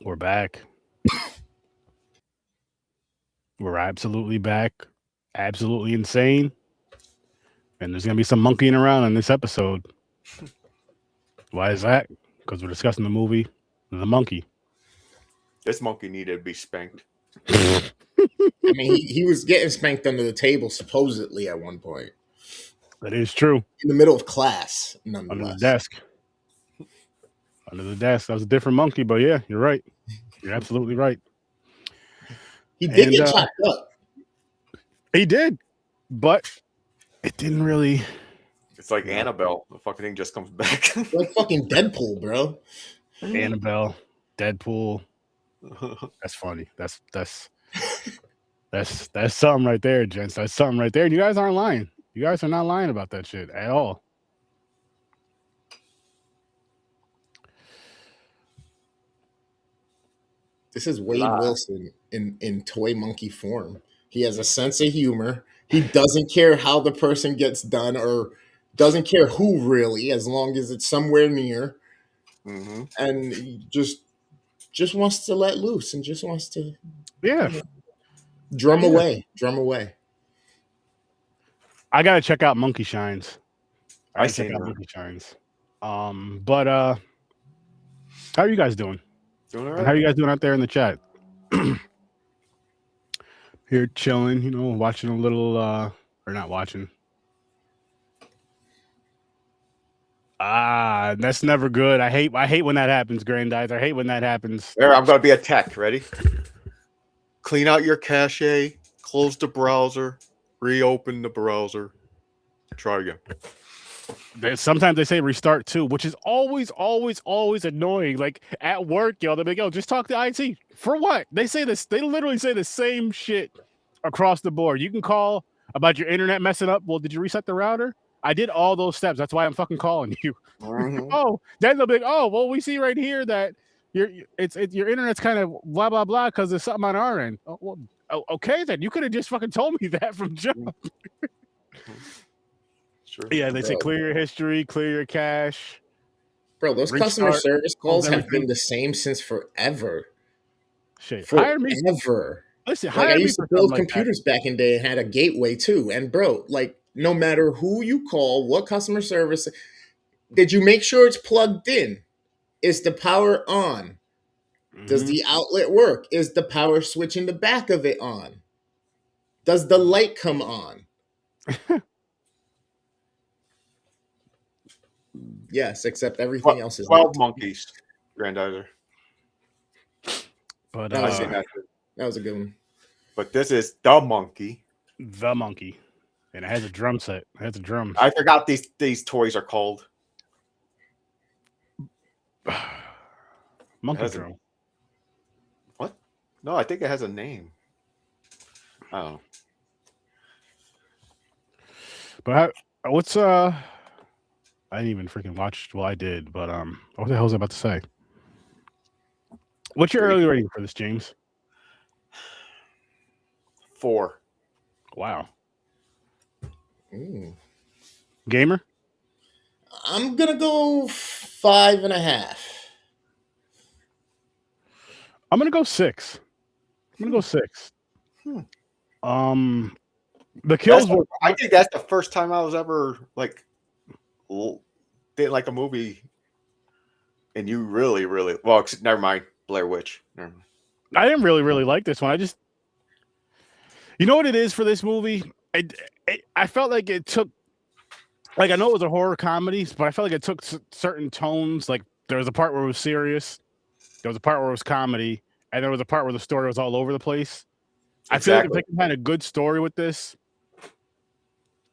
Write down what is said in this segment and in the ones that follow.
We're back. We're absolutely back. Absolutely insane. And there's going to be some monkeying around in this episode. Why is that? Because we're discussing the movie The Monkey. This monkey needed to be spanked. I mean, he was getting spanked under the table, supposedly, at one point. That is true. In the middle of class, Under nonetheless. the desk. Under the desk. That was a different monkey, but yeah, you're right. You're absolutely right. He did get chopped up. He did, but it didn't really. It's like Annabelle. The fucking thing just comes back. Like fucking Deadpool, bro. Annabelle, Deadpool. That's funny. That's something right there, gents. That's something right there. And you guys aren't lying. You guys are not lying about that shit at all. This is Wade Wilson in toy monkey form. He has a sense of humor. He doesn't care how the person gets done or doesn't care who really, as long as it's somewhere near. Mm-hmm. And he just wants to let loose and just wants to drum away. I gotta check out Monkey Shines. I seen check out Monkey Shines. But how are you guys doing? Doing all And right. how are you guys doing out there in the chat? Here chilling, watching a little or not watching. That's never good. I hate when that happens, Grandize. I hate when that happens. There, I'm gonna be a tech. Ready? Clean out your cache, close the browser, reopen the browser. Try again. Sometimes they say restart too, which is always annoying. Like at work, they'll be like, just talk to IT. For what? They say this, they literally say the same shit across the board. You can call about your internet messing up. Well, did you reset the router? I did all those steps. That's why I'm fucking calling you. Mm-hmm. Then they'll be like, well, we see right here that your internet's kind of blah blah blah because there's something on our end. Oh, well, okay, then you could have just fucking told me that from jump. Sure. Yeah, they say clear your history, clear your cache. Bro, those customer service calls have been the same since forever. Shit, Forever. Listen, I used to build computers back in the day and had a gateway too. And bro, like no matter who you call, what customer service, did you make sure it's plugged in? Is the power on? Mm-hmm. Does the outlet work? Is the power switch in the back of it on? Does the light come on? Yes, except everything else is 12 monkeys, Grandizer. But that was a good one. But this is the monkey. The monkey. And it has a drum set. It has a drum. I forgot these toys are called. Monkey drum. What? No, I think it has a name. I don't know. But what's I didn't even freaking watch. Well, I did, but what the hell was I about to say? What's your early rating for this, James? 4. Wow. Ooh. Gamer? I'm gonna go 5.5. I'm gonna go 6. The kills were. I think that's the first time I was ever like didn't like a movie, and you really well. Never mind, Blair Witch. Never mind. I didn't really like this one. You know what it is for this movie? I felt like it took, like I know it was a horror comedy, but I felt like it took certain tones. Like there was a part where it was serious, there was a part where it was comedy, and there was a part where the story was all over the place. Exactly. I feel like if they had a good story with this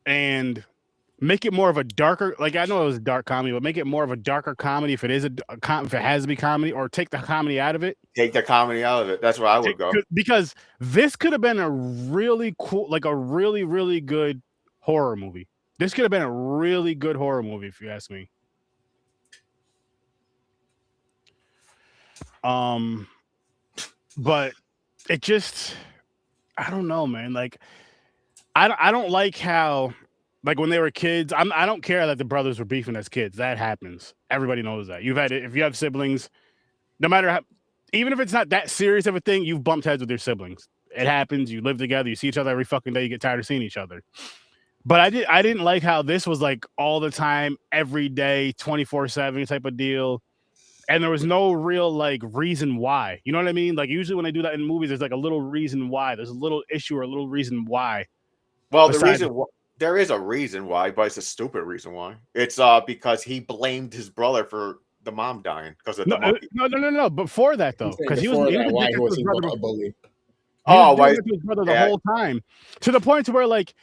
and make it more of a darker, like I know it was a dark comedy, but make it more of a darker comedy if it is if it has to be comedy, or take the comedy out of it. Take the comedy out of it. That's where I would go. Because this could have been a really cool, like a really good horror movie. This could have been a really good horror movie, if you ask me. But it just, I don't know, man. Like, I don't like how, like when they were kids, I don't care that the brothers were beefing as kids. That happens. Everybody knows that. If you have siblings, no matter how, even if it's not that serious of a thing, you've bumped heads with your siblings. It happens. You live together. You see each other every fucking day. You get tired of seeing each other. But I didn't like how this was like all the time, every day, 24/7 type of deal. And there was no real like reason why. You know what I mean? Like usually when they do that in movies, there's like a little reason why. There's a little issue or a little reason why. Well, there is a reason why, but it's a stupid reason why. It's because he blamed his brother for the mom dying because of the monkey. No. Before that though, because he was a bully. Why his brother the whole time, to the point to where like,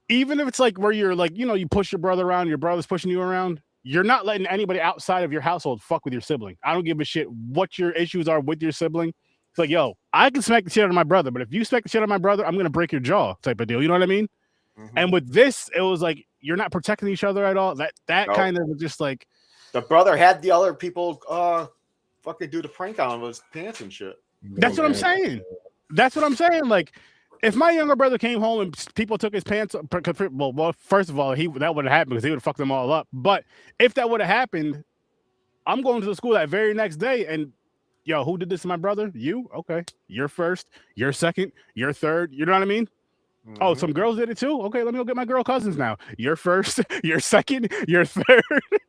even if it's like where you're like, you know, you push your brother around, your brother's pushing you around, you're not letting anybody outside of your household fuck with your sibling. I don't give a shit what your issues are with your sibling. It's like, yo, I can smack the shit out of my brother, but if you smack the shit out of my brother, I'm gonna break your jaw, type of deal. You know what I mean? Mm-hmm. And with this, it was like you're not protecting each other at all. That kind of was just like the brother had the other people fucking do the prank on him with his pants and shit. That's what I'm saying. That's what I'm saying. Like, if my younger brother came home and people took his pants, well, first of all, that would have happened because he would have fucked them all up. But if that would have happened, I'm going to the school that very next day, and yo, who did this to my brother? You? Okay, you're first, you're second, you're third. You know what I mean? Mm-hmm. Oh, some girls did it too. Okay, let me go get my girl cousins now. You're first, you're second, you're third.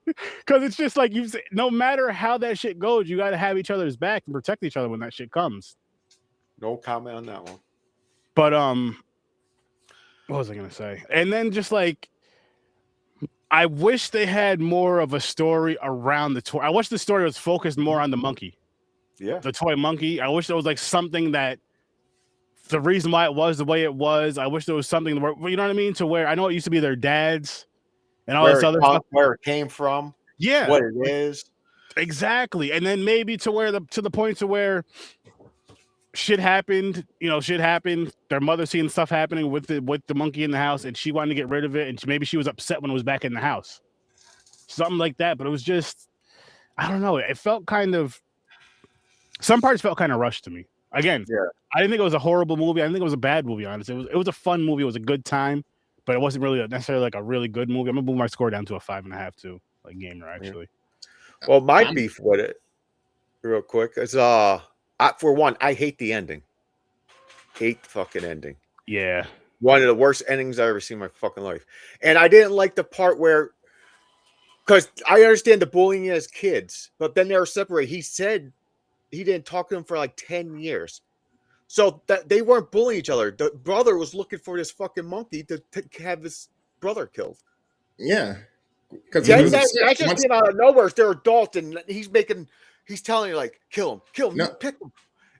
Because it's just like no matter how that shit goes, you got to have each other's back and protect each other when that shit comes. No comment on that one. But what was I gonna say? And then just like, I wish they had more of a story around the toy. I wish the story was focused more on the monkey. Yeah, the toy monkey. I wish there was like something that the reason why it was the way it was. I wish there was something where, you know what I mean, to where I know it used to be their dads and all this other stuff. Where it came from, yeah, what it is exactly, and then maybe to the point to where shit happened. Their mother seeing stuff happening with the monkey in the house, and she wanted to get rid of it, and maybe she was upset when it was back in the house, something like that. But it was just, I don't know. It felt kind of, some parts felt kind of rushed to me. Again, yeah. I didn't think it was a horrible movie. I didn't think it was a bad movie. Honestly, it was a fun movie. It was a good time, but it wasn't really necessarily like a really good movie. I'm gonna move my score down to a 5.5 too, like Gamer actually. Well, my beef with it, real quick, is for one, I hate the ending. Hate the fucking ending. Yeah. One of the worst endings I've ever seen in my fucking life. And I didn't like the part where, because I understand the bullying as kids, but then they were separated. He said he didn't talk to them for like 10 years. So that they weren't bullying each other. The brother was looking for this fucking monkey to have his brother killed. Yeah. Because that just came out of nowhere. They're adults, and he's telling you, like, kill him, no. Pick him.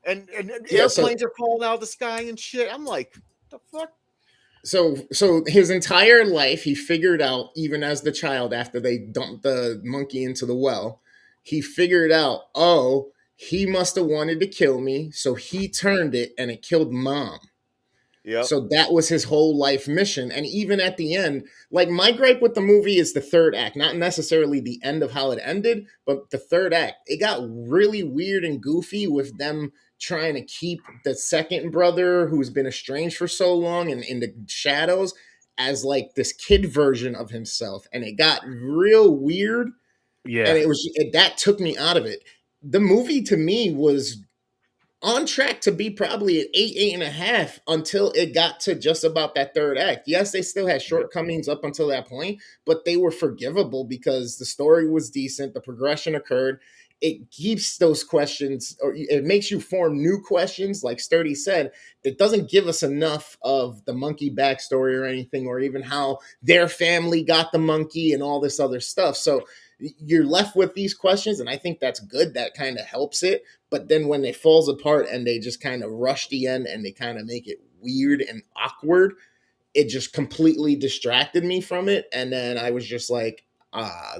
And airplanes are falling out of the sky and shit. I'm like, the fuck? So his entire life, he figured out, even as the child, after they dumped the monkey into the well, he figured out, oh, he must have wanted to kill me, so he turned it, and it killed Mom. Yeah. So that was his whole life mission. And even at the end, like, my gripe with the movie is the third act, not necessarily the end of how it ended, but the third act. It got really weird and goofy with them trying to keep the second brother, who's been estranged for so long and in the shadows, as like this kid version of himself. And it got real weird. Yeah. And that took me out of it. The movie to me was on track to be probably an 8.5 until it got to just about that third act. Yes, they still had shortcomings up until that point, but they were forgivable because the story was decent. The progression occurred. It keeps those questions, or it makes you form new questions. Like Sturdy said, it doesn't give us enough of the monkey backstory or anything, or even how their family got the monkey and all this other stuff. So you're left with these questions, and I think that's good. That kind of helps it. But then when it falls apart and they just kind of rush the end and they kind of make it weird and awkward, it just completely distracted me from it. And then I was just like,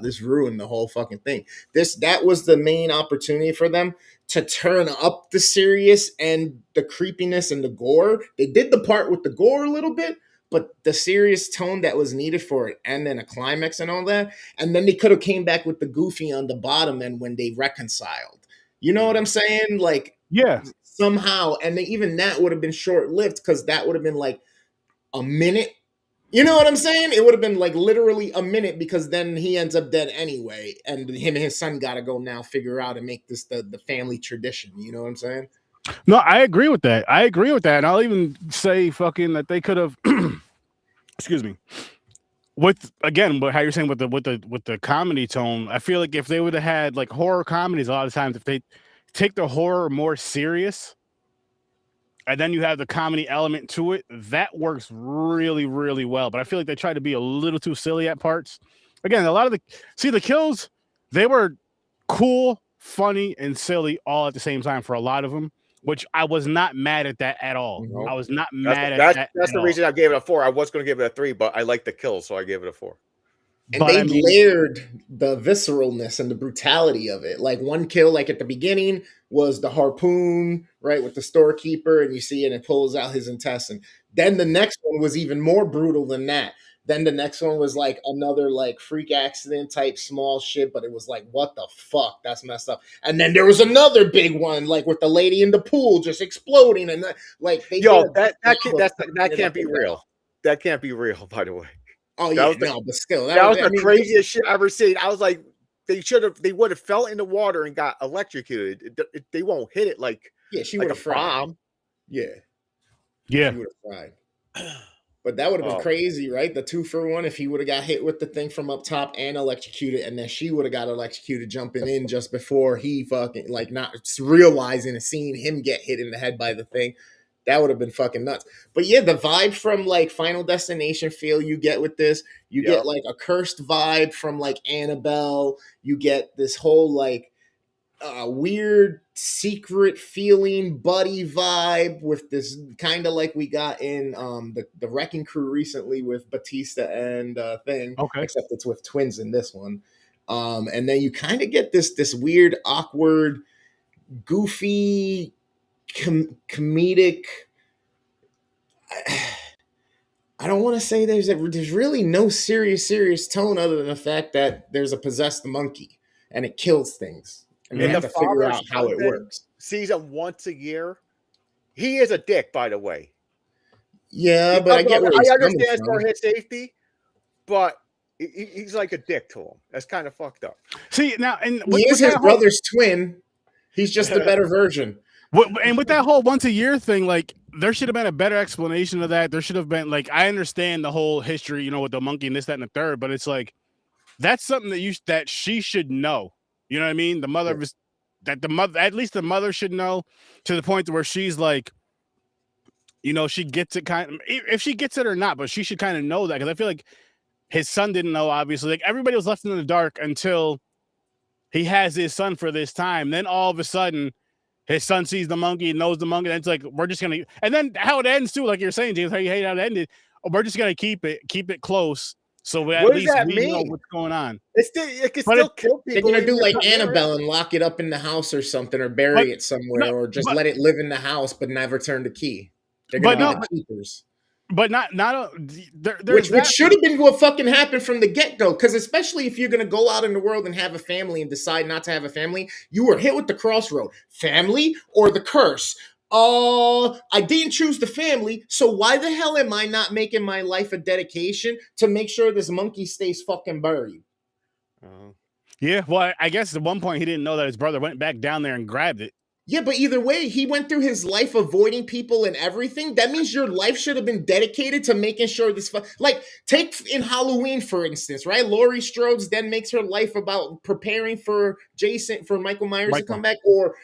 this ruined the whole fucking thing. That was the main opportunity for them to turn up the serious and the creepiness and the gore. They did the part with the gore a little bit, but the serious tone that was needed for it, and then a climax and all that. And then they could have came back with the goofy on the bottom and when they reconciled. You know what I'm saying? Like, yeah, somehow. And then even that would have been short-lived, because that would have been like a minute You know what I'm saying? It would have been like literally a minute because then he ends up dead anyway, and him and his son got to go now figure out and make this the family tradition. You know what I'm saying? No, I agree with that. I agree with that. And I'll even say fucking that they could have excuse me. With again, but how you're saying with the comedy tone, I feel like if they would have had like horror comedies, a lot of times if they take the horror more serious and then you have the comedy element to it, that works really, really well. But I feel like they try to be a little too silly at parts. Again, a lot of the kills, they were cool, funny, and silly all at the same time for a lot of them, which I was not mad at that at all. Mhm. I was not mad at that. That's the reason I gave it a 4. I was going to give it a 3, but I like the kills, so I gave it a 4. And But they I mean, layered the visceralness and the brutality of it. Like one kill, like at the beginning, was the harpoon, right, with the storekeeper, and you see it and it pulls out his intestine. Then the next one was even more brutal than that. Then the next one was like another like freak accident type small shit, but it was like, what the fuck? That's messed up. And then there was another big one, like with the lady in the pool just exploding, and like they Yo, did that can't be real. That can't be real, by the way. Oh That yeah, was the- no, but still, That was I the mean, craziest shit I ever seen. I was like, they would have fell in the water and got electrocuted. They won't hit it like yeah, she like would a have fried. bomb. Yeah, yeah. she would have fried. But that would have been Oh. crazy, right? The 2-for-1 if he would have got hit with the thing from up top and electrocuted, and then she would have got electrocuted jumping in just before he fucking like not realizing and seeing him get hit in the head by the thing. That would have been fucking nuts. But yeah, the vibe from like Final Destination feel you get with this, you Yep. get like a cursed vibe from like Annabelle. You get this whole like weird secret feeling buddy vibe with this kind of like we got in the Wrecking Crew recently with Batista and thing, Okay. except it's with twins in this one. And then you kind of get this weird, awkward, goofy, comedic. I don't want to say there's really no serious tone other than the fact that there's a possessed monkey and it kills things. And they And have the to figure father's out how it husband works. sees him once a year. He is a dick, by the way. Yeah, but I get where he's I coming understand from. for his safety, but he's like a dick to him. That's kind of fucked up. See now, and He is his brother's twin. He's just the better version. And with that whole once a year thing, like there should have been a better explanation of that. There should have been like I understand the whole history, you know, with the monkey and this, that, and the third, but it's like that's something that she should know. You know what I mean? The mother was that the mother, at least the mother should know to the point where she's like, you know, she gets it kind of if she gets it or not, but she should kind of know that because I feel like his son didn't know. Obviously, like everybody was left in the dark until he has his son for this time. Then all of a sudden, his son sees the monkey, knows the monkey, and it's like we're just gonna. And then how it ends too, like you're saying, James, how you hate how it ended. We're just gonna keep it close. So at What does least that we know mean? what's going on. It can But still kill They're people. gonna do even like if it's not Annabelle and lock it up in the house or something, or bury it somewhere, or just let it live in the house but never turn the key. They're gonna be the keepers. But not Which should have been what fucking happened from the get-go. Because especially if you're gonna go out in the world and have a family and decide not to have a family, you were hit with the crossroad. Family or the curse. I didn't choose the family, so why the hell am I not making my life a dedication to make sure this monkey stays fucking buried? Yeah, well, I guess at one point he didn't know that his brother went back down there and grabbed it. Yeah, but either way, he went through his life avoiding people and everything. That means your life should have been dedicated to making sure this... Like, take in Halloween, for instance, right? Laurie Strode's then makes her life about preparing for Jason, for Michael Myers to come back, or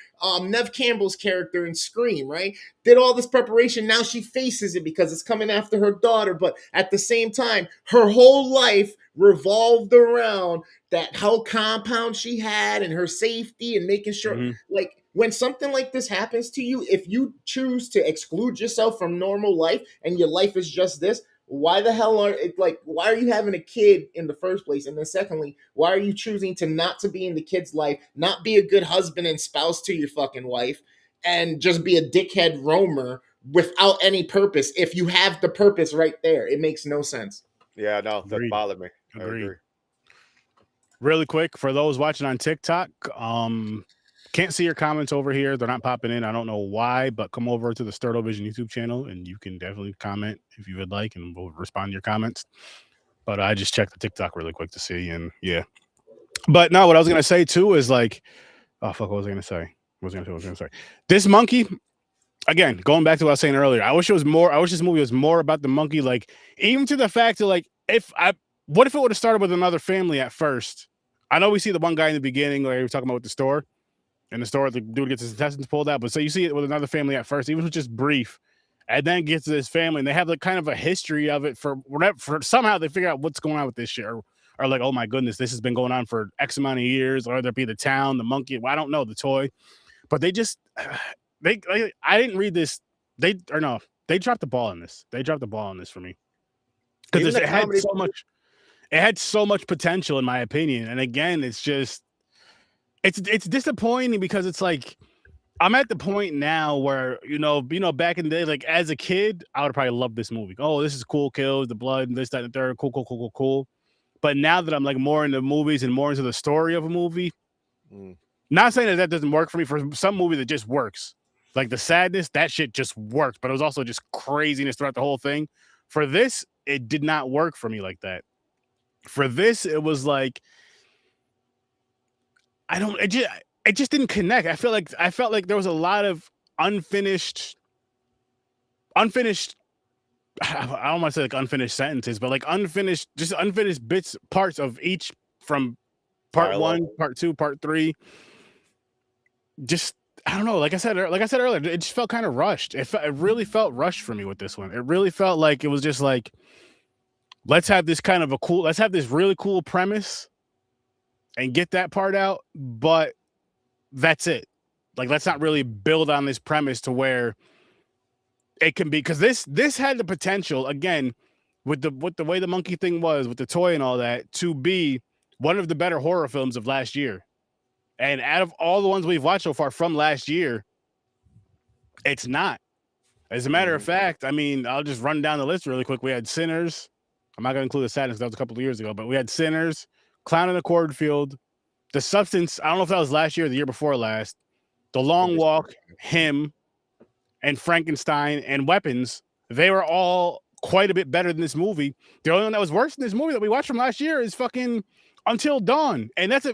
Nev Campbell's character in Scream, right? Did all this preparation. Now she faces it because it's coming after her daughter. But at the same time, her whole life revolved around that whole compound she had and her safety and making sure, like... When something like this happens to you, if you choose to exclude yourself from normal life and your life is just this, why the hell why are you having a kid in the first place? And then secondly, why are you choosing not to be in the kid's life, not be a good husband and spouse to your fucking wife, and just be a dickhead roamer without any purpose? If you have the purpose right there, it makes no sense. Yeah, no, that bothered me. I agree. Really quick, for those watching on TikTok, Can't see your comments over here. They're not popping in. I don't know why, but come over to the Sturd-O-Vision YouTube channel and you can definitely comment if you would like, and we'll respond to your comments. But I just checked the TikTok really quick to see, and yeah. But now what I was gonna say too is like, oh fuck, what was I gonna say? What was I gonna say? This monkey, again, going back to what I was saying earlier, I wish this movie was more about the monkey, like, even to the fact that, like, what if it would have started with another family at first? I know we see the one guy in the beginning where he was talking about with the store. In the store, the dude gets his intestines pulled out, but so you see it with another family at first, even if it's just brief, and then gets to this family, and they have like kind of a history of it for whatever. For somehow they figure out what's going on with this shit, or like, oh my goodness, this has been going on for X amount of years, or whether it be the town, the monkey, well, I don't know, the toy, but they just I didn't read this. They dropped the ball on this. They dropped the ball on this for me because it had so much. It had so much potential, in my opinion, and again, it's just. It's disappointing because it's like I'm at the point now where you know back in the day, like as a kid, I would probably love this movie. Oh, this is cool, kills, the blood, and this, that, and the third, cool. But now that I'm like more into movies and more into the story of a movie, not saying that doesn't work for me. For some movie that just works, like the sadness, that shit just worked, but it was also just craziness throughout the whole thing. For this, it did not work for me like that. For this, it was like. It just didn't connect. I felt like there was a lot of unfinished. I don't want to say like unfinished sentences, but like unfinished parts of each from part 1, part 2, part 3. Just I don't know. Like I said earlier, it just felt kind of rushed. It really felt rushed for me with this one. It really felt like it was just like, let's have this really cool premise. And get that part out, but that's it. Like, let's not really build on this premise to where it can be, because this had the potential, again, with the way the monkey thing was, with the toy and all that, to be one of the better horror films of last year. And out of all the ones we've watched so far from last year, it's not. As a matter of fact, I mean, I'll just run down the list really quick. We had Sinners. I'm not going to include The Sadness, that was a couple of years ago, but we had Sinners, Clown in the Cornfield, The Substance. I don't know if that was last year or the year before last. The Long Walk, Him, and Frankenstein, and Weapons. They were all quite a bit better than this movie. The only one that was worse than this movie that we watched from last year is fucking Until Dawn, and that's a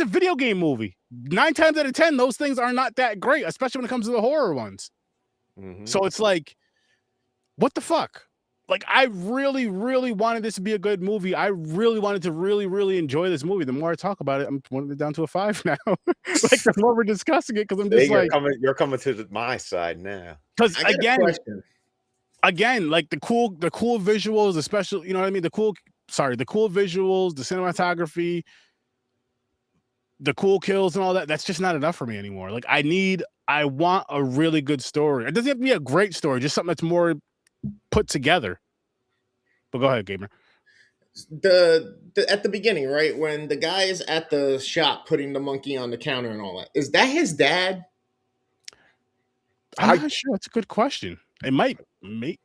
video game movie. 9 times out of 10, those things are not that great, especially when it comes to the horror ones. So it's like, what the fuck? Like, I really, really wanted this to be a good movie. I really wanted to really, really enjoy this movie. The more I talk about it, I'm putting it down to a 5 now. Like, the more we're discussing it, because I'm just you're coming to my side now. Because again, like the cool visuals, especially, you know what I mean? The cool visuals, the cinematography, the cool kills and all that. That's just not enough for me anymore. Like, I want a really good story. It doesn't have to be a great story, just something that's more put together. But go ahead, Gamer. At the beginning, right, when the guy is at the shop putting the monkey on the counter and all that, is that his dad? I'm not sure. That's a good question. It might be.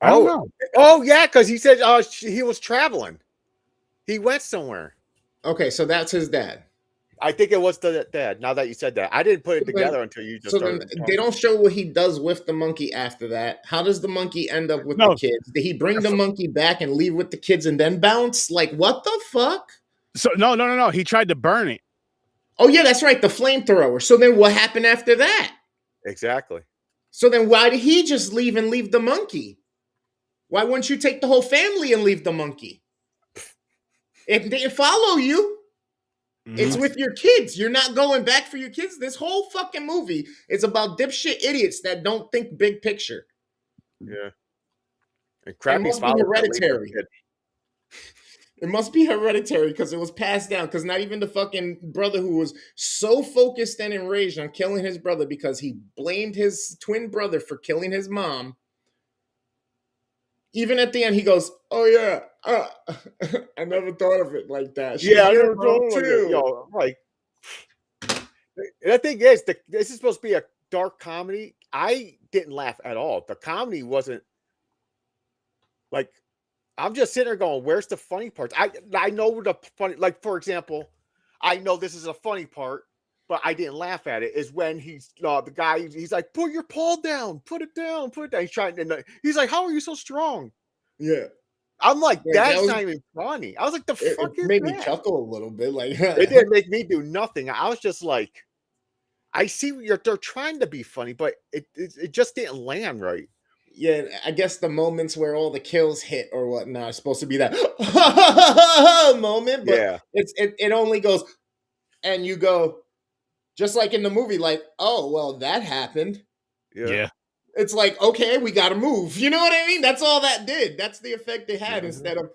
I don't know. Oh yeah, because he said he was traveling. He went somewhere. Okay, so that's his dad. I think it was the dad. Now that you said that, I didn't put it together until you just started. They don't show what he does with the monkey after that. How does the monkey end up with the kids? Did he bring the monkey back and leave with the kids and then bounce? Like, what the fuck? So no. He tried to burn it. Oh yeah, that's right, the flamethrower. So then what happened after that? Exactly. So then why did he just leave and leave the monkey? Why wouldn't you take the whole family and leave the monkey? It didn't follow you. It's with your kids. You're not going back for your kids. This whole fucking movie is about dipshit idiots that don't think big picture. Yeah. And crappy. It must be hereditary. It must be hereditary because it was passed down. Because not even the fucking brother who was so focused and enraged on killing his brother because he blamed his twin brother for killing his mom. Even at the end, he goes, "Oh yeah, I never thought of it like that." I never thought of it. Yo, like, the thing is, this is supposed to be a dark comedy. I didn't laugh at all. The comedy wasn't like. I'm just sitting there going, "Where's the funny parts?" I know the funny. Like, for example, I know this is a funny part, but I didn't laugh at it, is when he's the guy, he's like, put your paw down, put it down, put it down. He's trying to, he's like, how are you so strong? Yeah. I'm like, Yeah, that's not even funny. I was like, the fuck is made that? me chuckle a little bit. Like It didn't make me do nothing. I was just like, I see they're trying to be funny, but it just didn't land right. Yeah, I guess the moments where all the kills hit or whatnot are supposed to be that moment, but Yeah. it only goes, and you go, just like in the movie, like, oh well, that happened. Yeah. It's like, okay, we gotta move. You know what I mean? That's all that did. That's the effect they had instead of,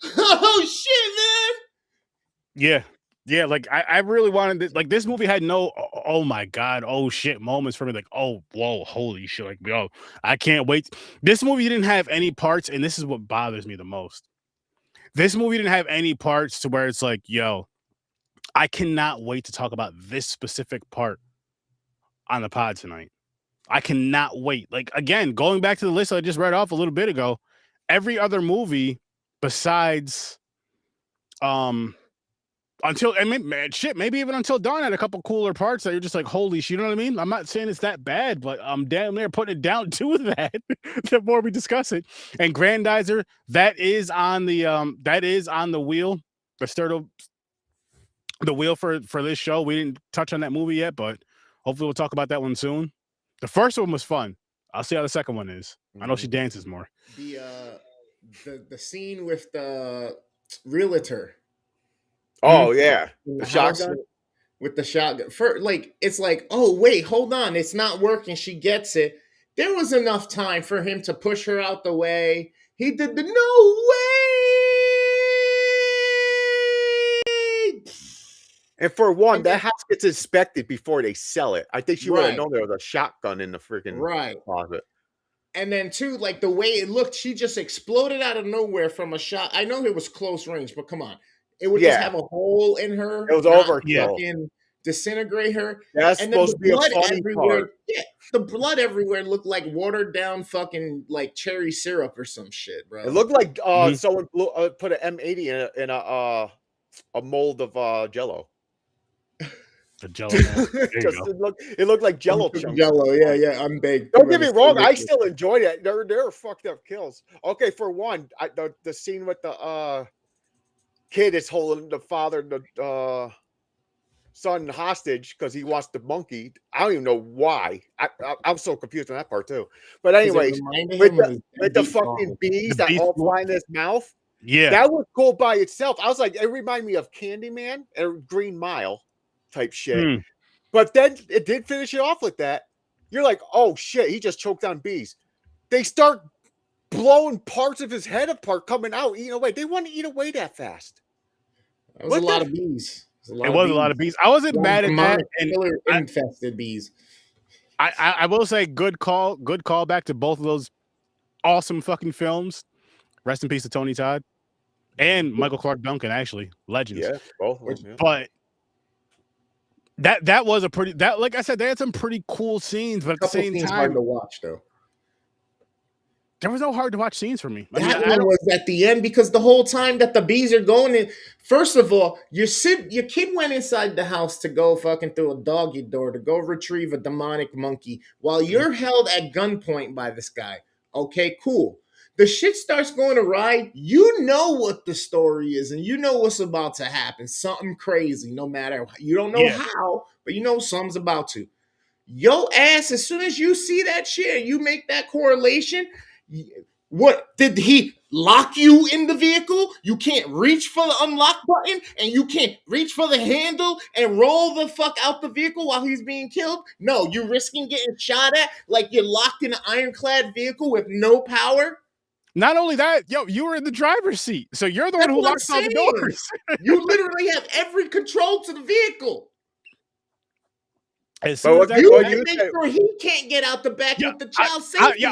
oh shit, man. Yeah. Yeah, like I really wanted this. Like this movie had no oh my god, oh shit moments for me. Like, oh whoa, holy shit. Like, yo, I can't wait. This movie didn't have any parts, and this is what bothers me the most. This movie didn't have any parts to where it's like, yo, I cannot wait to talk about this specific part on the pod tonight. I cannot wait. Like, again, going back to the list I just read off a little bit ago, every other movie besides until, I mean, man, shit, maybe even Until Dawn had a couple cooler parts that you're just like, holy shit, you know what I mean? I'm not saying it's that bad, but I'm damn near putting it down to that the more we discuss it. And Grandizer, that is on the wheel, the wheel for this show. We didn't touch on that movie yet, but hopefully we'll talk about that one soon. The first one was fun. I'll see how the second one is. I know she dances more. The scene with the realtor. Oh yeah, the shotgun with the shotgun. For like, it's like, oh wait, hold on, it's not working. She gets it. There was enough time for him to push her out the way. He did the no way. And for one, that house gets inspected before they sell it. I think she would have known there was a shotgun in the freaking closet. And then two, like the way it looked, she just exploded out of nowhere from a shot. I know it was close range, but come on. It would just have a hole in her. It was overkill. Disintegrate her. That's and supposed to be a funny part. Yeah, the blood everywhere looked like watered down fucking like cherry syrup or some shit, bro. It looked like someone put an M80 in a mold of Jello. The Jello. It looked like Jello chunks. Jello, yeah, unbaked. Don't get me wrong, I still enjoyed it. There were fucked up kills. Okay, for one, the scene with the kid is holding the father, the son hostage because he wants the monkey. I don't even know why. I'm so confused on that part too. But anyways, with the fucking bees that all fly in his mouth. Yeah, that was cool by itself. I was like, it reminded me of Candyman and Green Mile type shit. But then it did finish it off with that. You're like, oh shit, he just choked on bees. They start blowing parts of his head apart, coming out, eating away. They want to eat away that fast. That was a lot of bees. It was a lot of bees. I wasn't mad at that. And infested bees. I will say good call back to both of those awesome fucking films. Rest in peace to Tony Todd and Michael Clark Duncan, actually. Legends. Yeah, both of them, But that was a pretty, like I said, they had some pretty cool scenes, but at the same time, hard to watch though. There was no hard to watch scenes for me. That one was at the end because the whole time that the bees are going in, first of all, your kid went inside the house to go fucking through a doggy door to go retrieve a demonic monkey while you're held at gunpoint by this guy. Okay, cool. The shit starts going awry. You know what the story is and you know what's about to happen. Something crazy, no matter, you don't know how, but you know something's about to. Yo ass, as soon as you see that shit and you make that correlation, what did he lock you in the vehicle? You can't reach for the unlock button and you can't reach for the handle and roll the fuck out the vehicle while he's being killed. No, you're risking getting shot at like you're locked in an ironclad vehicle with no power. Not only that, yo, you were in the driver's seat, so you're the one who locks all the doors. You literally have every control to the vehicle. As soon as you make sure he can't get out the back with the child safety.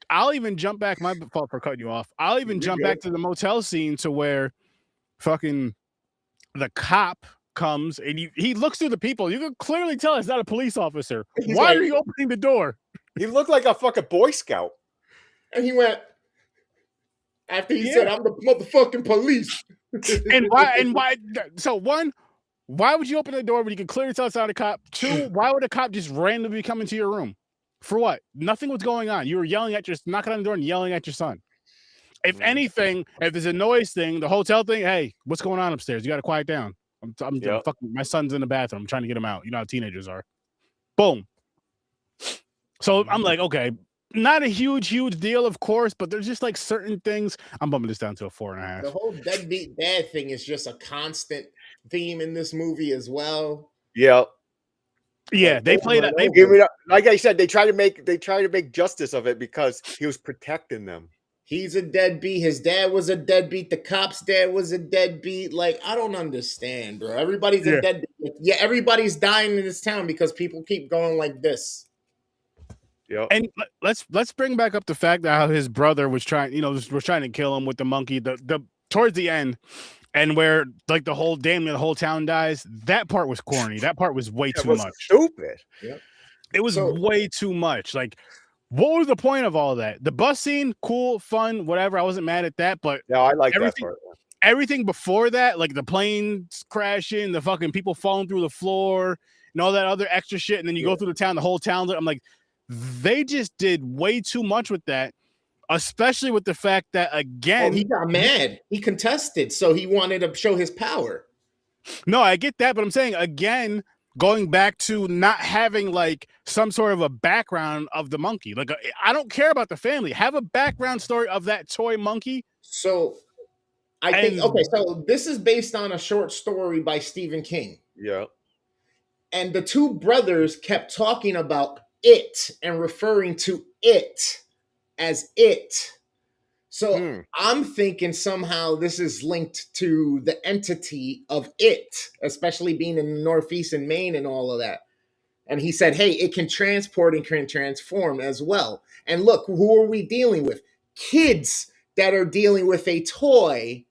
I'll even jump back. My fault for cutting you off. I'll even jump back to the motel scene to where fucking the cop comes and he looks through the people. You can clearly tell it's not a police officer. Why are you opening the door? He looked like a fucking Boy Scout. And he went after he said, "I'm the motherfucking police." And why? So one, Why would you open the door when you can clearly tell it's not a cop? 2, why would a cop just randomly come into your room? For what? Nothing was going on. You were knocking on the door and yelling at your son. If anything, if there's a noise thing, the hotel thing, hey, what's going on upstairs? You got to quiet down. I'm fucking, my son's in the bathroom. I'm trying to get him out. You know how teenagers are. Boom. So I'm like, okay, not a huge deal, of course, but there's just like certain things. I'm bumping this down to a 4.5. The whole deadbeat dad thing is just a constant theme in this movie as well. Yeah. Yeah, they play that. Like I said, they try to make justice of it because he was protecting them. He's a deadbeat. His dad was a deadbeat. The cop's dad was a deadbeat. Like, I don't understand, bro. Everybody's a deadbeat. Yeah, everybody's dying in this town because people keep going like this. Yeah. And let's bring back up the fact that how his brother was trying to kill him with the monkey. The towards the end, and where like the whole town dies. That part was corny. That part was way too much. Stupid. Yep. It was way too much. Like, what was the point of all that? The bus scene, cool, fun, whatever. I wasn't mad at that, but I like that part. Everything before that, like the planes crashing, the fucking people falling through the floor, and all that other extra shit, and then you go through the town, the whole town. I'm like, they just did way too much with that, especially with the fact that, again, he got mad. He contested, so he wanted to show his power. No, I get that, but I'm saying, again, going back to not having like some sort of a background of the monkey. Like, I don't care about the family. Have a background story of that toy monkey. So I think, so this is based on a short story by Stephen King. Yeah. And the two brothers kept talking about it and referring to it as it. So I'm thinking somehow this is linked to the entity of it, especially being in the Northeast and Maine and all of that. And he said, hey, it can transport and can transform as well. And look, who are we dealing with? Kids that are dealing with a toy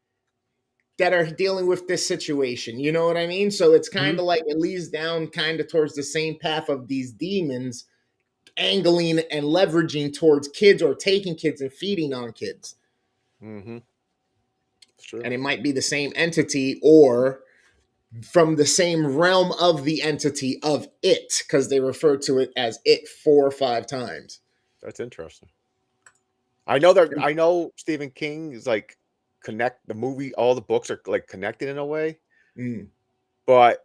that are dealing with this situation. You know what I mean? So it's kind of like it leads down kind of towards the same path of these demons angling and leveraging towards kids or taking kids and feeding on kids. Mm-hmm. Sure. And it might be the same entity or from the same realm of the entity of it, because they refer to it as it 4 or 5 times. That's interesting. I know Stephen King is like connect the movie, all the books are like connected in a way. But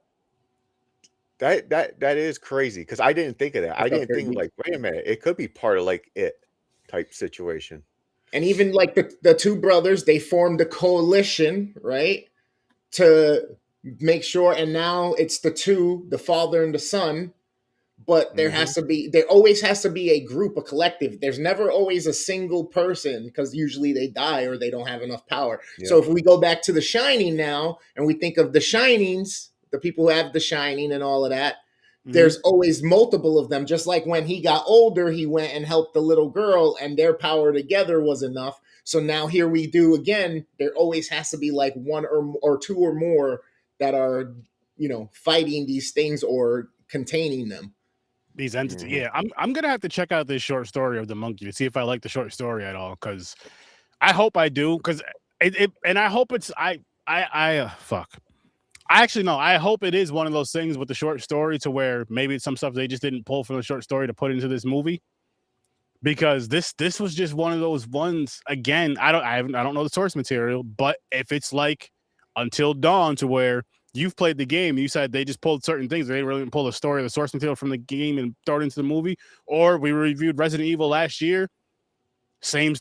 that is crazy because I didn't think of that. I didn't think like, wait a minute, it could be part of like it type situation. And even like the two brothers, they formed a coalition, right? To make sure, and now it's the father and the son. But there always has to be a group, a collective. There's never always a single person because usually they die or they don't have enough power. Yeah. So if we go back to The Shining now and we think of the Shinings, the people who have the Shining and all of that, there's always multiple of them. Just like when he got older, he went and helped the little girl and their power together was enough. So now here we do again. There always has to be like one or two or more that are, fighting these things or containing them. These entities. Yeah, I'm gonna have to check out this short story of the monkey to see if I like the short story at all. Because I hope I do. Because and I hope it's I actually no. I hope it is one of those things with the short story to where maybe it's some stuff they just didn't pull from the short story to put into this movie. Because this was just one of those ones. Again, I don't know the source material, but if it's like Until Dawn to where you've played the game, you said they just pulled certain things. They didn't really pull the story or the source material from the game and throw it into the movie. Or we reviewed Resident Evil last year. Same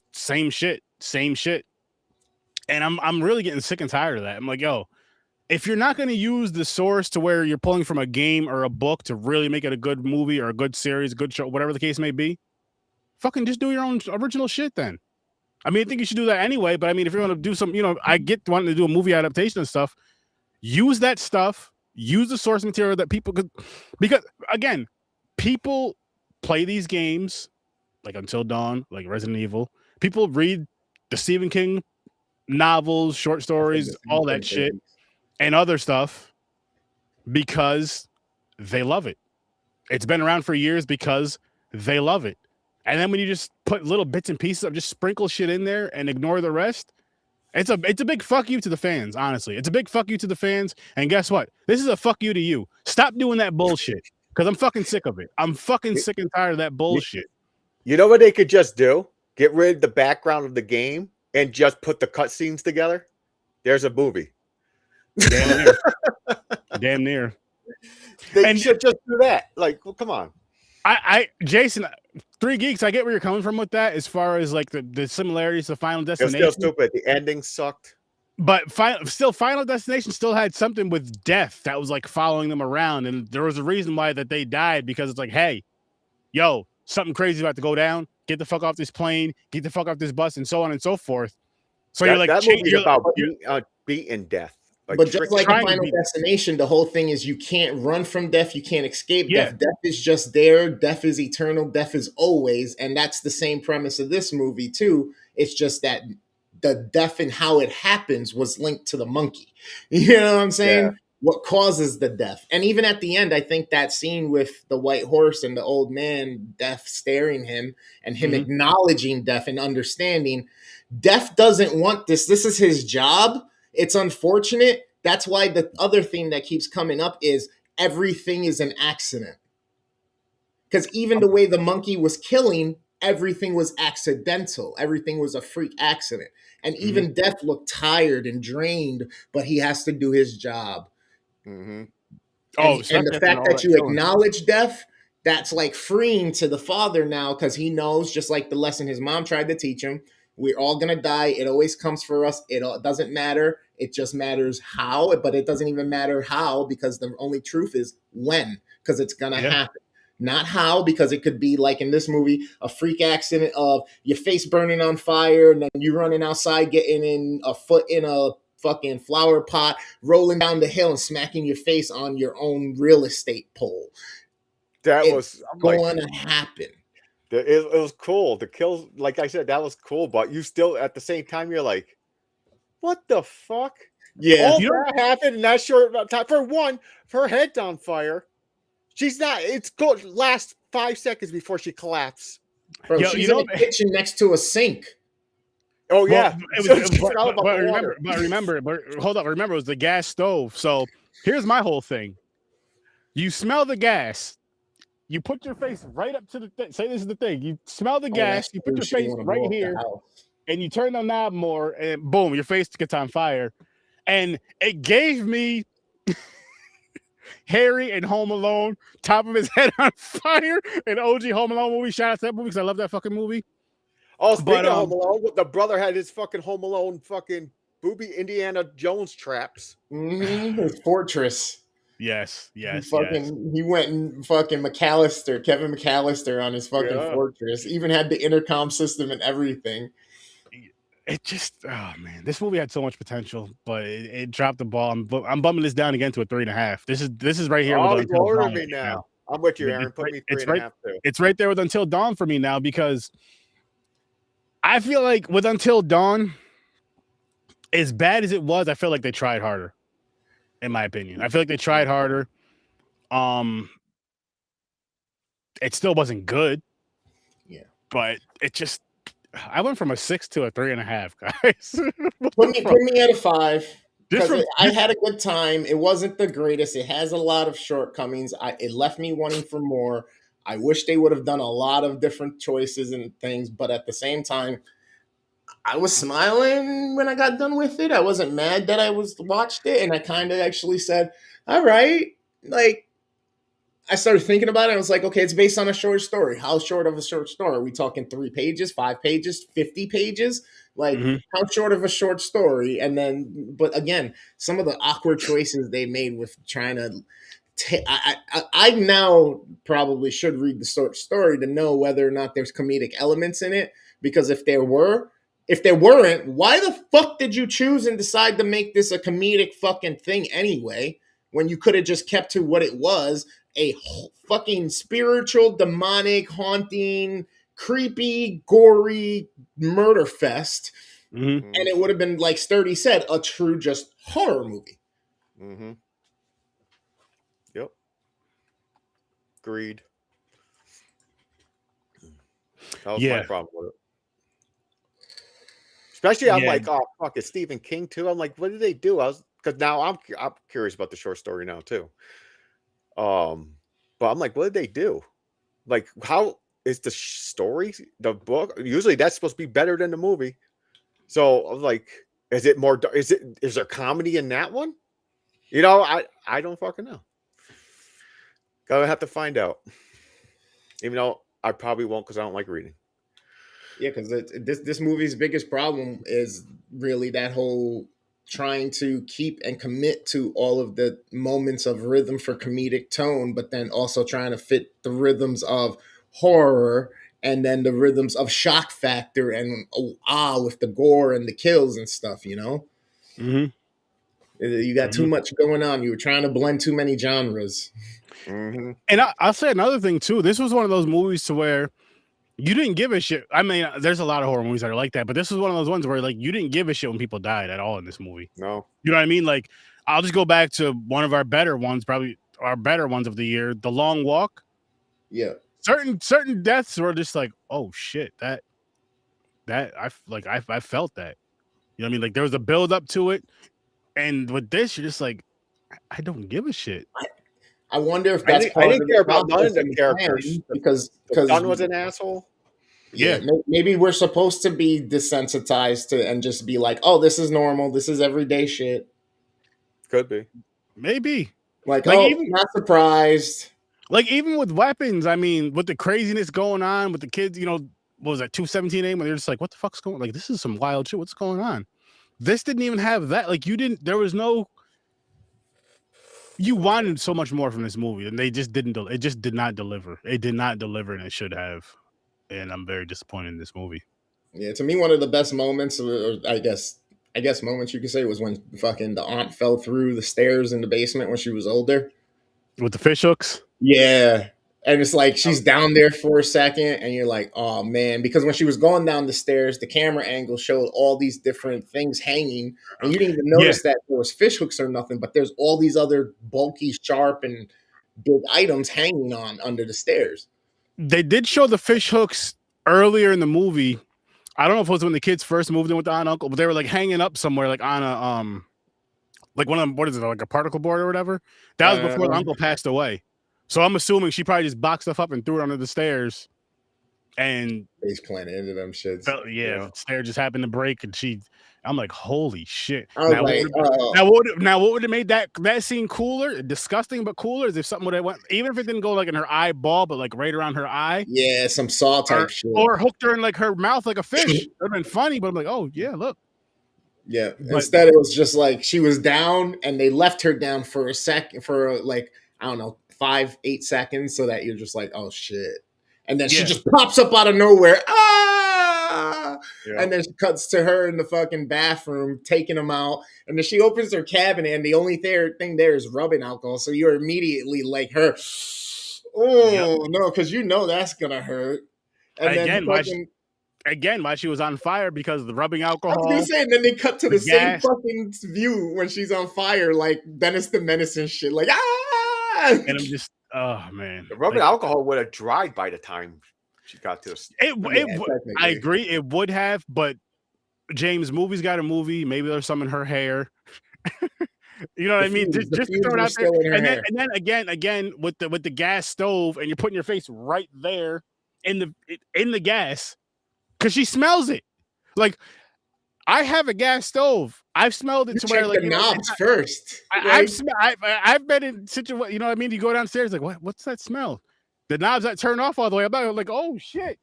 shit. And I'm really getting sick and tired of that. I'm like, yo, if you're not going to use the source to where you're pulling from a game or a book to really make it a good movie or a good series, good show, whatever the case may be, fucking just do your own original shit then. I mean, I think you should do that anyway. But I mean, if you're going to do some, I get wanting to do a movie adaptation and stuff. Use that stuff. Use the source material that people could, because again, people play these games like Until Dawn, like Resident Evil. People read the Stephen King novels, short stories, all that shit, and other stuff because they love it. It's been around for years because they love it. And then when you just put little bits and pieces of just sprinkle shit in there and ignore the rest, It's a big fuck you to the fans, honestly. It's a big fuck you to the fans. And guess what? This is a fuck you to you. Stop doing that bullshit. Because I'm fucking sick of it. I'm fucking sick and tired of that bullshit. You know what they could just do? Get rid of the background of the game and just put the cutscenes together. There's a movie. Damn near. Damn near. They should just do that. Like, well, come on. Jason, 3 Geeks, I get where you're coming from with that as far as like the similarities to Final It's Destination. still stupid. The ending sucked. But Final Destination still had something with death that was like following them around. And there was a reason why that they died, because it's like, hey, yo, something crazy about to go down. Get the fuck off this plane. Get the fuck off this bus, and so on and so forth. So you're like, that movie about beating death. Like, but just like a Final Destination, the whole thing is you can't run from death, you can't escape death. Death is just there. Death is eternal. Death is always, and that's the same premise of this movie too. It's just that the death and how it happens was linked to the monkey. You know what I'm saying? Yeah. What causes the death? And even at the end, I think that scene with the white horse and the old man, death staring him, and him acknowledging death and understanding, death doesn't want this. This is his job. It's unfortunate. That's why the other thing that keeps coming up is everything is an accident. Because even the way the monkey was killing, everything was accidental. Everything was a freak accident. And even Death looked tired and drained, but he has to do his job. And the fact that you acknowledge Death, that's like freeing to the father now, because he knows, just like the lesson his mom tried to teach him, we're all going to die. It always comes for us. It doesn't matter. It just matters how, but it doesn't even matter how, because the only truth is when, because it's going to happen. Not how, because it could be like in this movie, a freak accident of your face burning on fire, and then you running outside, getting in a foot in a fucking flower pot, rolling down the hill and smacking your face on your own real estate pole. It's going to happen. It was cool. The kills, like I said, that was cool. But you still, at the same time, you're like, what the fuck? Yeah. All that happened in that short amount of time. For one, her head's on fire. She's not, it's good. Last 5 seconds before she collapsed. Bro, she's in the kitchen next to a sink. Oh, yeah. Remember, hold up. Remember, it was the gas stove. So here's my whole thing. You smell the gas. You put your face right up to the thing. Say this is the thing. You smell the gas. You put your face right here, and you turn the knob more, and boom, your face gets on fire. And it gave me Harry and Home Alone, top of his head on fire, and OG Home Alone movie. Shout out to that movie because I love that fucking movie. Oh, speaking of Home Alone, the brother had his fucking Home Alone fucking booby Indiana Jones traps. His fortress. Yes. He went and fucking Kevin McAllister on his fucking fortress. Even had the intercom system and everything. It just, oh man, this movie had so much potential, but it dropped the ball. I'm bumping this down again to a 3.5. This is right here. Oh, with lowering me now. I'm with you, Aaron. Put me 3.5 too. It's right there with Until Dawn for me now, because I feel like with Until Dawn, as bad as it was, I feel like they tried harder. In my opinion, I feel like they tried harder. It still wasn't good. Yeah, but it just, I went from a 6 to a 3.5, guys. put me at a 5. I had a good time. It wasn't the greatest. It has a lot of shortcomings. It left me wanting for more. I wish they would have done a lot of different choices and things, but at the same time, I was smiling when I got done with it. I wasn't mad that I watched it, and I kind of actually said, all right. Like, I started thinking about it. I was like, okay, it's based on a short story. How short of a short story? Are we talking 3 pages, 5 pages, 50 pages? Like, how short of a short story? And then, but again, some of the awkward choices they made with trying to I now probably should read the short story to know whether or not there's comedic elements in it, because if there weren't, why the fuck did you choose and decide to make this a comedic fucking thing anyway, when you could have just kept to what it was, a fucking spiritual, demonic, haunting, creepy, gory murder fest, and it would have been, like Sturdy said, a true just horror movie. Yep. Agreed. That was my problem with it. Especially, I'm Yeah. like, oh fuck, it's Stephen King too. I'm like, what did they do? Because now I'm curious about the short story now too. But I'm like, what did they do? Like, how is the story, the book? Usually, that's supposed to be better than the movie. So I'm like, is it more? Is there comedy in that one? You know, I don't fucking know. Gonna have to find out. Even though I probably won't because I don't like reading. Yeah, because this movie's biggest problem is really that whole trying to keep and commit to all of the moments of rhythm for comedic tone, but then also trying to fit the rhythms of horror and then the rhythms of shock factor and with the gore and the kills and stuff, you know? You got too much going on. You were trying to blend too many genres. Mm-hmm. And I'll say another thing too. This was one of those movies to where you didn't give a shit. I mean, there's a lot of horror movies that are like that, but this was one of those ones where like you didn't give a shit when people died at all in this movie. No. You know what I mean? Like, I'll just go back to one of our better ones, probably our better ones of the year, The Long Walk. Yeah. Certain deaths were just like, oh shit, that I felt that. You know what I mean? Like there was a build up to it, and with this, you're just like, I don't give a shit. I wonder if that's I didn't care about none of the characters because Don was an asshole. Yeah, maybe we're supposed to be desensitized to and just be like, oh, this is normal, this is everyday shit. Could be, maybe like oh, even, not surprised. Like even with weapons, I mean, with the craziness going on with the kids, you know, what was that 217 aim? When they're just like, what the fuck's going on? Like this is some wild shit. What's going on? This didn't even have that. Like you didn't. There was no. You wanted so much more from this movie, and they just didn't. It just did not deliver. It did not deliver, and it should have. And I'm very disappointed in this movie. Yeah, to me, one of the best moments, or I guess moments you could say, was when fucking the aunt fell through the stairs in the basement when she was older. With the fish hooks? Yeah. And it's like she's down there for a second, and you're like, oh man, because when she was going down the stairs, the camera angle showed all these different things hanging, and you didn't even notice that there was fish hooks or nothing, but there's all these other bulky, sharp, and big items hanging on under the stairs. They did show the fish hooks earlier in the movie. I don't know if it was when the kids first moved in with the aunt and uncle, but they were like hanging up somewhere, like on a like one of them. What is it, like a particle board or whatever? That was before the uncle passed away. So I'm assuming she probably just boxed stuff up and threw it under the stairs, and face planted into them shits. The stair just happened to break, and I'm like, holy shit! Now, what would have made that scene cooler? Disgusting, but cooler is if something would have went, even if it didn't go like in her eyeball, but like right around her eye. Yeah, some saw type shit, or hooked her in like her mouth like a fish. It would have been funny, but I'm like, oh yeah, look. Yeah. Instead, it was just like she was down, and they left her down for a second, for like I don't know, 5-8 seconds, so that you're just like, oh shit. And then she just pops up out of nowhere. And then she cuts to her in the fucking bathroom, taking them out. And then she opens her cabinet, and the only thing there is rubbing alcohol. So you're immediately like her, no, because you know that's gonna hurt. And again, why she was on fire, because of the rubbing alcohol. I was gonna say, and then they cut to the same fucking view when she's on fire, like Dennis the Menace and shit, like And I'm just, oh man, the rubbing alcohol would have dried by the time she got to us. I agree, it would have, but James, movie's got a movie. Maybe there's some in her hair. You know what I mean? Just to throw it out there. And then again with the gas stove, and you're putting your face right there in the gas, because she smells it. Like, I have a gas stove. I've smelled it to where like the knobs first. I've been in situations. You know what I mean? You go downstairs like, what's that smell? The knobs that turn off all the way. I'm like, oh shit.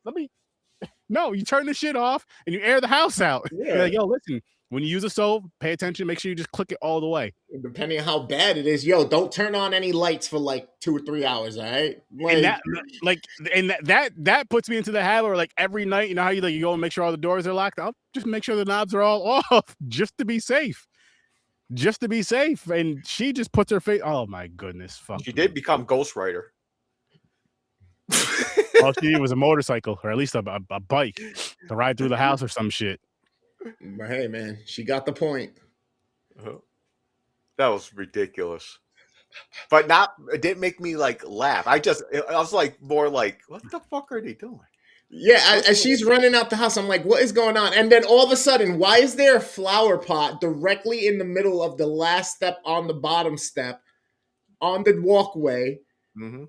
No, you turn the shit off and you air the house out. Yeah. You're like, yo, listen. When you use a stove, pay attention. Make sure you just click it all the way. Depending on how bad it is, don't turn on any lights for like 2 or 3 hours. All right. That puts me into the habit where like every night, you know how you go and make sure all the doors are locked. I'll just make sure the knobs are all off just to be safe. And she just puts her face. Oh my goodness, fuck. She did become Ghost Rider. All she needed was a motorcycle, or at least a bike to ride through the house or some shit. But hey, man, she got the point. That was ridiculous, but it didn't make me like laugh. I was like more like, what the fuck are they doing? Yeah, as she's running out the house, I'm like, what is going on? And then all of a sudden, why is there a flower pot directly in the middle of the last step on the bottom step on the walkway? Mm-hmm.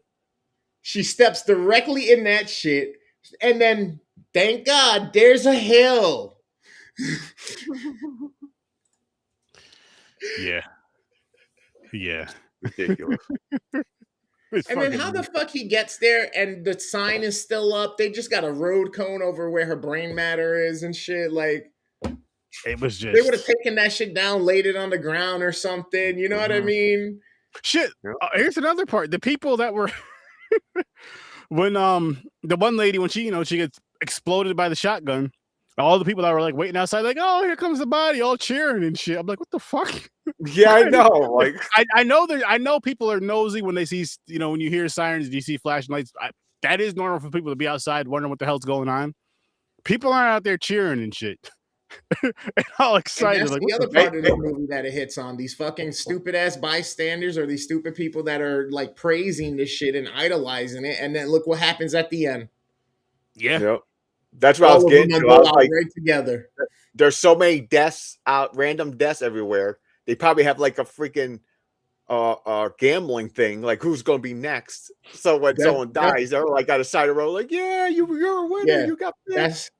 She steps directly in that shit. And then, thank God, there's a hill. Yeah. Yeah. Ridiculous. And then how the fuck he gets there and the sign is still up? They just got a road cone over where her brain matter is and shit. Like, it was just. they would have taken that shit down, laid it on the ground or something. You know what I mean? Shit. Yep. Here's another part. The people that were when the one lady when she she gets exploded by the shotgun. All the people that were like waiting outside, like, oh, here comes the body, all cheering and shit. I'm like, what the fuck? Yeah, I know. Like, I know people are nosy when they see, when you hear sirens, you see flashing lights. That is normal for people to be outside wondering what the hell's going on. People aren't out there cheering and shit. And all excited. And that's like, the other part of the movie that it hits on. These fucking stupid ass bystanders or these stupid people that are like praising this shit and idolizing it. And then look what happens at the end. Yeah. Yep. That's what I was getting to. I was like, right together. There's so many deaths out, random deaths everywhere. They probably have like a freaking gambling thing, like who's going to be next. So when someone dies, they're like on the side of the road, like, yeah, you're a winner. Yeah, you got that.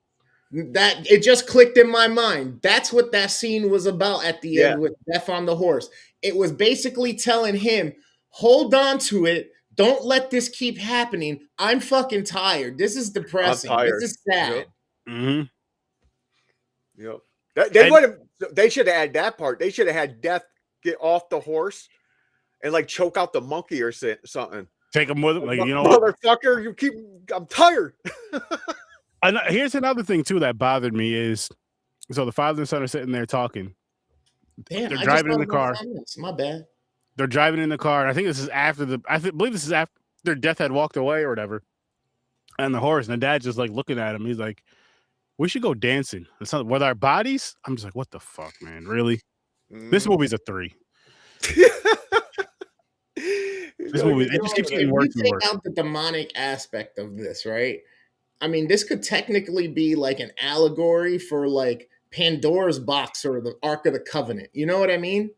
It just clicked in my mind. That's what that scene was about at the end with Death on the horse. It was basically telling him, hold on to it. Don't let this keep happening. I'm fucking tired. This is depressing. This is sad. Yep. Mm-hmm. Yep. They should have had that part. They should have had Death get off the horse and like choke out the monkey or something. Take him with him. Like, motherfucker, I'm tired. And here's another thing too that bothered me is, so the father and son are sitting there talking. Damn, they're driving in the car. My bad. They're driving in the car, and I think this is after believe this is after their Death had walked away or whatever. And the horse, and the dad's just like looking at him. He's like, "We should go dancing with our bodies." I'm just like, "What the fuck, man? Really? This movie's a 3." This movie, it just keeps getting worse and worse. Take out the demonic aspect of this, right? I mean, this could technically be like an allegory for like Pandora's box or the Ark of the Covenant. You know what I mean?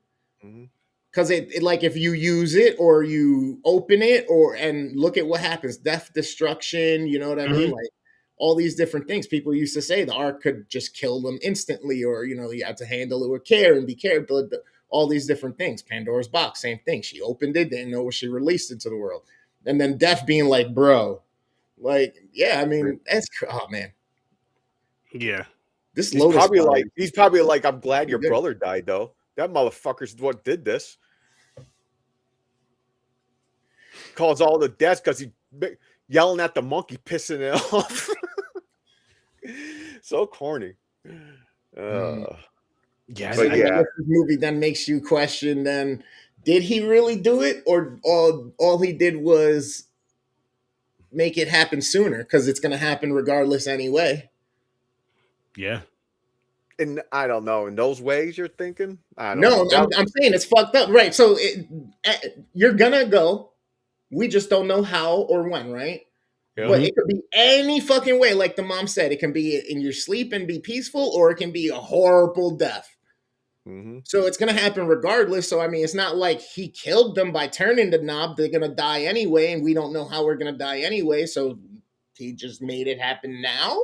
Because it like if you use it or you open it and look at what happens, death, destruction. You know what I mean? Like all these different things. People used to say the Ark could just kill them instantly, or you had to handle it with care and be careful. All these different things. Pandora's box, same thing. She opened it, didn't know what she released into the world, and then death being like, bro. Like, yeah, I mean, oh man. Yeah. This he's probably like, I'm glad your brother died though. That motherfucker's what did this. Calls all the deaths because he yelling at the monkey, pissing it off. So corny. Yeah, this movie then makes you question then, did he really do it? Or all he did was make it happen sooner because it's going to happen regardless anyway. Yeah. And I don't know, in those ways you're thinking? I'm saying it's fucked up. Right. So you're going to go. We just don't know how or when, right? But it could be any fucking way. Like the mom said, it can be in your sleep and be peaceful, or it can be a horrible death. So it's going to happen regardless. So, I mean, it's not like he killed them by turning the knob. They're going to die anyway, and we don't know how we're going to die anyway. So he just made it happen now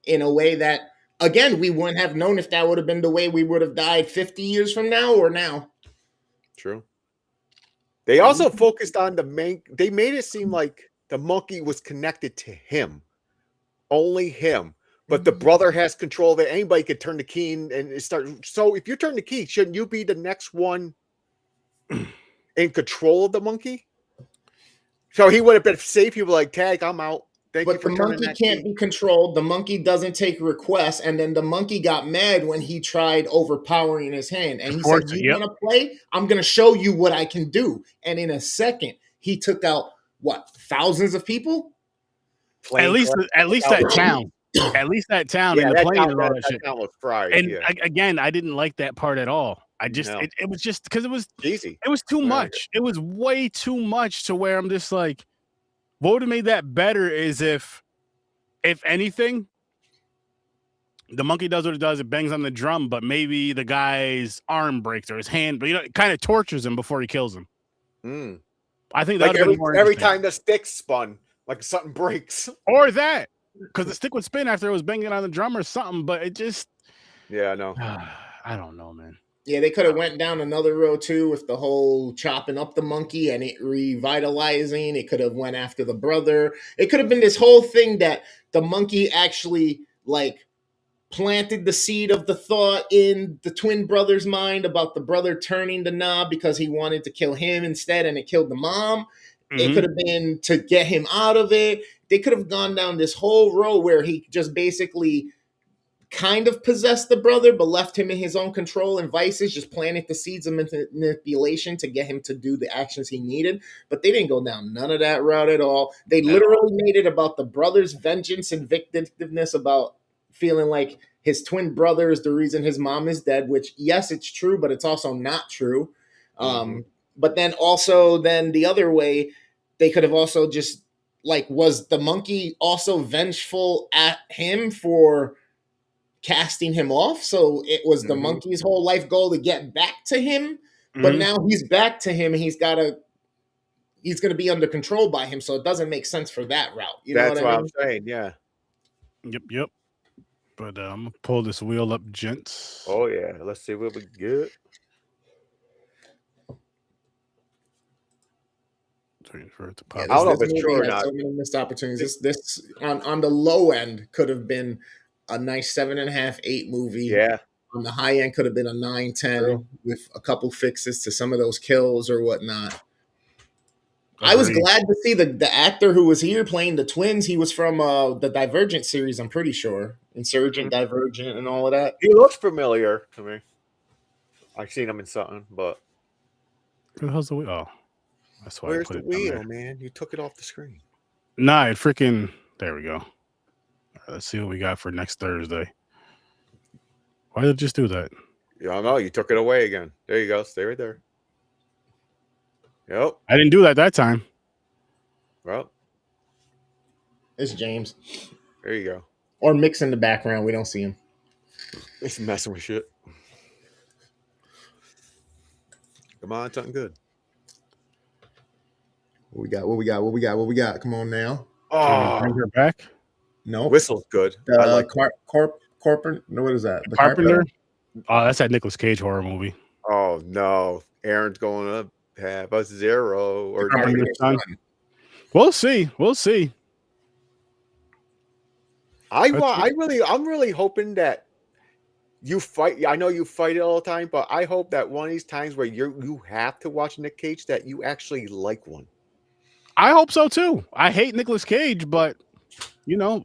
in a way that, again, we wouldn't have known if that would have been the way we would have died 50 years from now or now. True. They also focused on they made it seem like the monkey was connected to him. Only him. But the brother has control of it. Anybody could turn the key and start. So if you turn the key, shouldn't you be the next one in control of the monkey? So he would have been safe. He was like, "Tag, I'm out." But the monkey can't be controlled. The monkey doesn't take requests. And then the monkey got mad when he tried overpowering his hand. And he said, "You want to play? I'm going to show you what I can do." And in a second, he took out thousands of people. At least that town. At least that town and the plane and all that shit. Was fried, and again, I didn't like that part at all. I just it was just because it was easy. It was too much. It was way too much to where I'm just like, what would have made that better is if if anything, the monkey does what it does. It bangs on the drum, but maybe the guy's arm breaks or his hand, but it kind of tortures him before he kills him. Mm. I think that Like would have been more every interesting. time the stick spun, like something breaks. Or that, because the stick would spin after it was banging on the drum or something, but it just... Yeah, I know. I don't know, man. Yeah, they could have went down another road too with the whole chopping up the monkey and it revitalizing. It could have went after the brother. It could have been this whole thing that the monkey actually like planted the seed of the thought in the twin brother's mind about the brother turning the knob because he wanted to kill him instead, and it killed the mom. It could have been to get him out of it. They could have gone down this whole road where he just basically kind of possessed the brother, but left him in his own control and vices, just planted the seeds of manipulation to get him to do the actions he needed. But they didn't go down none of that route at all. They literally made it about the brother's vengeance and vindictiveness, about feeling like his twin brother is the reason his mom is dead, which, yes, it's true, but it's also not true. But then also then the other way, they could have also just, like, was the monkey also vengeful at him for casting him off? So it was the monkey's whole life goal to get back to him, but now he's back to him and he's going to be under control by him, so it doesn't make sense for that route. That's know what I mean? I'm saying, yeah. Yep. But I'm gonna pull this wheel up, gents. Oh yeah, let's see what we get. For it to pop. Yeah, I don't know if this it's true movie or has not. so many missed opportunities. This on the low end could have been a nice 7.5, 8 movie. Yeah. On the high end could have been a 9, 10 True. with a couple fixes to some of those kills or whatnot. I was glad to see the actor who was here playing the twins. He was from the Divergent series, I'm pretty sure. Insurgent, Divergent, and all of that. He looks familiar to me. I've seen him in something, but Where the hell's the wheel? Oh, that's why. where's I put the it down wheel, there. man? You took it off the screen. Nah, it freaking. There we go. All right, let's see what we got for next Thursday. Why did it just do that? Yeah, I know. You took it away again. There you go. Stay right there. Yep. I didn't do that time. Well, It's James. there you go. Or Mix in the background. We don't see him. It's messing with shit. Come on, something good. What we got? Come on now. Oh, Bring her back. No. Whistle's good. I like Corporate. No, what is that? The Carpenter. Oh, that's that Nicolas Cage horror movie. Oh no, Aaron's going to have a 0 or Carpenter's son. We'll see. I'm really hoping that you fight. I know you fight it all the time, but I hope that one of these times where you have to watch Nick Cage, that you actually like one. I hope so too. I hate Nicolas Cage, but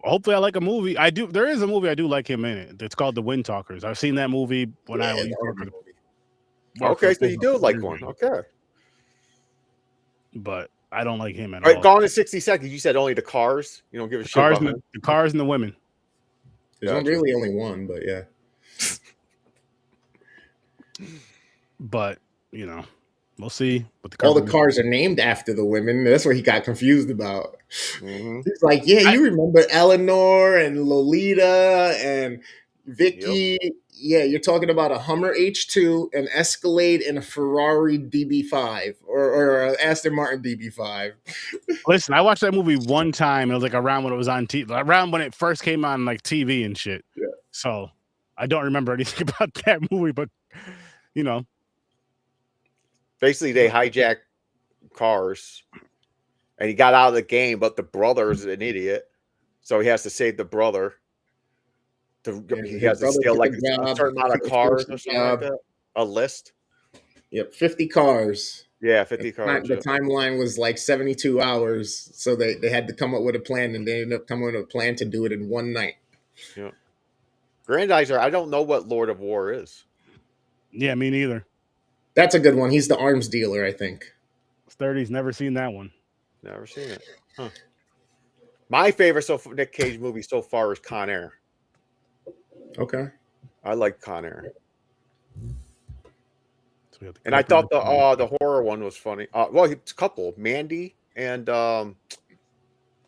hopefully I like a movie. I do. There is a movie I do like him in it. It's called The Wind Talkers. I've seen that movie when I was Okay, so you do like one. Okay. But I don't like him at All all. right, gone in 60 seconds. You said only the cars. You don't give a shit about him. The cars and the women. There's really only one, but yeah. But we'll see. All the cars are named after the women. That's what he got confused about. Mm-hmm. He's like, yeah, you remember Eleanor and Lolita and Vicky. Yep. Yeah, you're talking about a Hummer H2, an Escalade, and a Ferrari DB5 or an Aston Martin DB5. Listen, I watched that movie one time. It was like around when it was on TV, around when it first came on like TV and shit. Yeah. So I don't remember anything about that movie, but basically they hijacked cars and he got out of the game, but the brother's an idiot, so he has to save the brother. He has to steal like a certain amount of cars or something like that. A list. Yep, 50 cars. Yeah, 50 cars. The timeline was like 72 hours, so they had to come up with a plan, and they ended up coming up with a plan to do it in one night. Yeah. Grandizer, I don't know what Lord of War is. Yeah, me neither. That's a good one. He's the arms dealer, I think. Sturdy's never seen that one. Never seen it. Huh. My favorite Nick Cage movie so far is Con Air. Okay. I like Con Air. So and I thought the horror one was funny. Well, it's a couple, Mandy and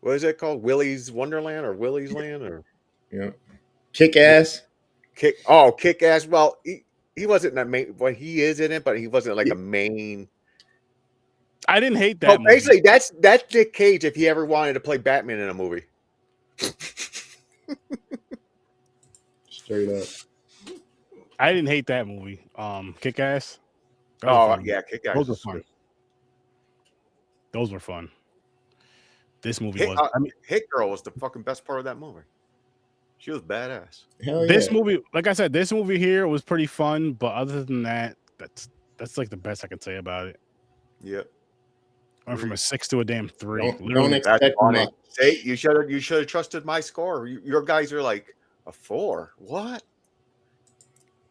what is it called? Willy's Wonderland or Willy's Land or Yeah. Kick ass. Kick Ass. Well, he wasn't that main. Well, he is in it, but he wasn't like a main. I didn't hate that. Well, movie. basically, that's Nick Cage if he ever wanted to play Batman in a movie. Straight up. I didn't hate that movie. Kick Ass. Oh yeah, Kick Ass. Those were fun. Those were fun. This movie was. I mean, Hit Girl was the fucking best part of that movie. She was badass. Hell this yeah. movie, like I said, this movie here was pretty fun. But other than that, that's like the best I can say about it. Yep. Went from a 6 to a damn 3. Don't expect much. Say you should have trusted my score. Your guys are like a 4. What?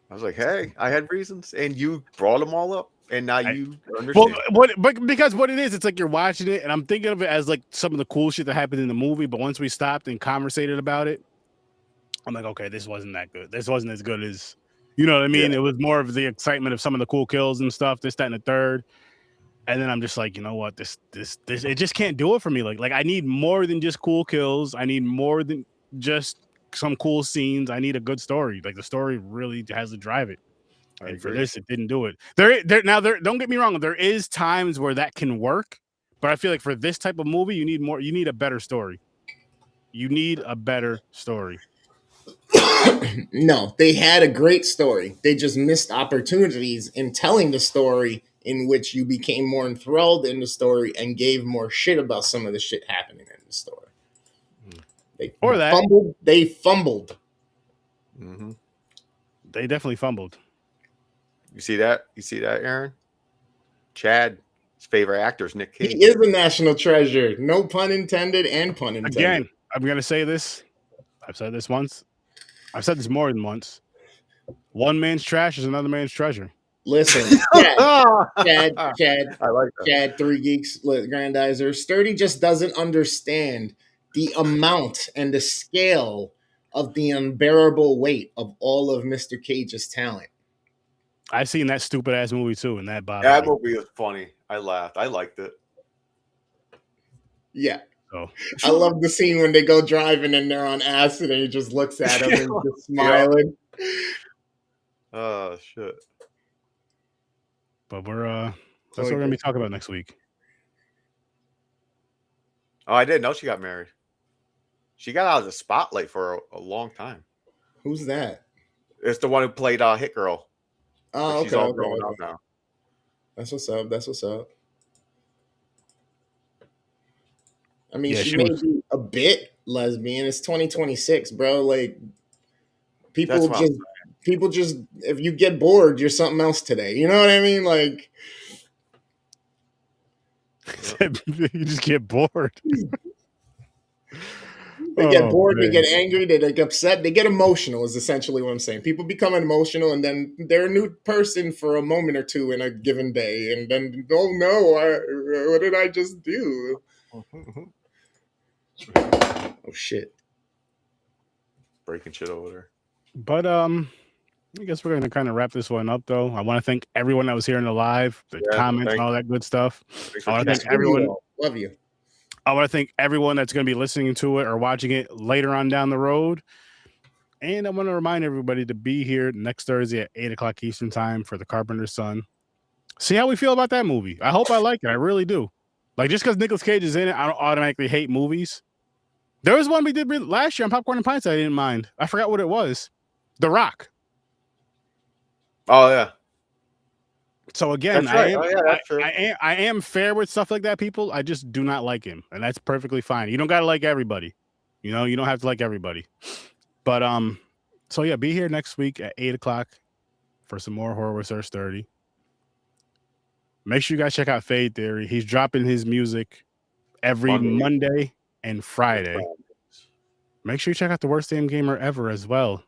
I was like, hey, I had reasons, and you brought them all up, and now you understand. Well, because what it is, it's like you're watching it, and I'm thinking of it as like some of the cool shit that happened in the movie. But once we stopped and conversated about it, I'm like, okay, this wasn't that good. This wasn't as good as, you know what I mean? Yeah. It was more of the excitement of some of the cool kills and stuff. This, that, and the third. And then I'm just like, you know what? This, it just can't do it for me. Like I need more than just cool kills. I need more than just some cool scenes. I need a good story. Like the story really has to drive it. And for this, it didn't do it. Don't get me wrong. There is times where that can work, but I feel like for this type of movie, you need more. You need a better story. You need a better story. No, they had a great story. They just missed opportunities in telling the story in which you became more enthralled in the story and gave more shit about some of the shit happening in the story. They fumbled. Mm-hmm. They definitely fumbled. You see that? You see that, Aaron? Chad's favorite actor is Nick Cage. He is a national treasure. No pun intended and pun intended. Again, I'm going to say this. I've said this once. I've said this more than once. One man's trash is another man's treasure. Listen, Chad, I like that. Chad, 3 Geeks, Grandizer. Sturdy just doesn't understand the amount and the scale of the unbearable weight of all of Mr. Cage's talent. I've seen that stupid ass movie too, and that bothered That me. movie was funny. I laughed. I liked it. Yeah. So I love the scene when they go driving and they're on acid and he just looks at him and just smiling. Oh shit. But that's what we're gonna be talking about next week. Oh, I didn't know she got married. She got out of the spotlight for a long time. Who's that? It's the one who played Hit Girl. Oh, okay. She's all grown up now. That's what's up. That's what's up. I mean, Yeah, she may be a bit lesbian. It's 2026, bro. Like, people just, if you get bored, you're something else today. You know what I mean? Like, You just get bored. they get bored, they get angry, they get upset, they get emotional is essentially what I'm saying. People become emotional and then they're a new person for a moment or two in a given day. And then, oh no, what did I just do? Oh shit. Breaking shit over there. But I guess we're going to kind of wrap this one up, though. I want to thank everyone that was here in the live, the comments, and all that good stuff. I want to thank everyone. Love you. I want to thank everyone that's going to be listening to it or watching it later on down the road. And I want to remind everybody to be here next Thursday at 8 o'clock Eastern time for The Carpenter's Son. See how we feel about that movie. I hope I like it. I really do. Like, just because Nicolas Cage is in it, I don't automatically hate movies. There was one we did last year on Popcorn and Pints I didn't mind. I forgot what it was. The Rock. Oh yeah. So again, that's right. I am fair with stuff like that, people. I just do not like him, and that's perfectly fine. You don't gotta like everybody. You know, you don't have to like everybody. But so yeah, be here next week at 8 o'clock for some more horror with Sir Sturdy. Make sure you guys check out Fade Theory. He's dropping his music every Monday and Friday. Make sure you check out the Worst Damn Gamer Ever as well.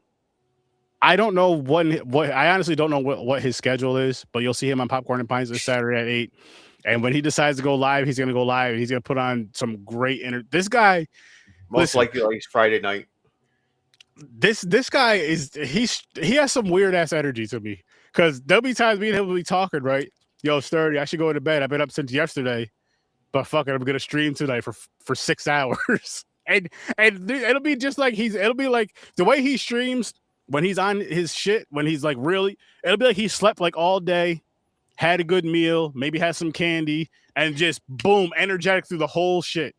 I don't know what I honestly don't know what his schedule is, but you'll see him on Popcorn and Pints this Saturday at 8. And when he decides to go live, he's gonna go live and he's gonna put on some great this guy. Most likely like Friday night. This guy he has some weird ass energy to me. Because there'll be times me and him will be talking, right? Yo, Sturdy, I should go to bed. I've been up since yesterday. but fuck it, I'm gonna stream tonight for 6 hours. and it'll be just like it'll be like the way he streams when he's on his shit, when he's like really, it'll be like he slept like all day, had a good meal, maybe had some candy, and just boom, energetic through the whole shit.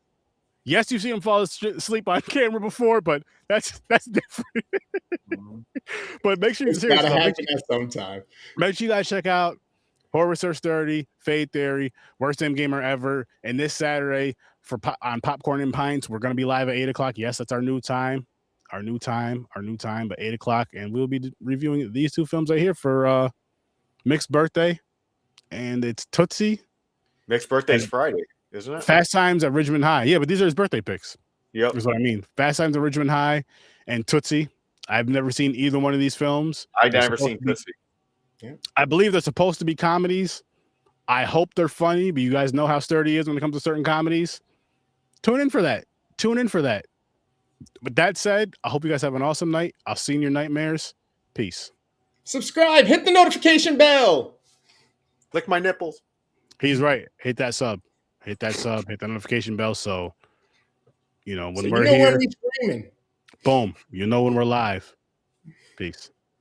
Yes, you've seen him fall asleep on camera before, but that's different. But make sure It's you're gotta serious. happen at some time. Make sure you guys check out Horror Research 30, Fade Theory, Worst Damn Gamer Ever, and this Saturday on Popcorn and Pints, we're gonna be live at 8 o'clock. Yes, that's our new time, but 8 o'clock, and we'll be reviewing these two films right here for Mick's birthday, and it's Tootsie. Mick's birthday's Friday, isn't it? Fast Times at Ridgemont High. Yeah, but these are his birthday picks. Yep. That's what I mean. Fast Times at Ridgemont High and Tootsie. I've never seen either one of these films. I've never seen Tootsie. I believe they're supposed to be comedies. I hope they're funny, but you guys know how sturdy is when it comes to certain comedies. Tune in for that. With that said, I hope you guys have an awesome night. I'll see you in your nightmares. Peace. Subscribe, hit the notification bell. Lick my nipples. He's right. Hit that sub. Hit the notification bell. So, when So we're you know here, when we're streaming. boom, you know when we're live. Peace.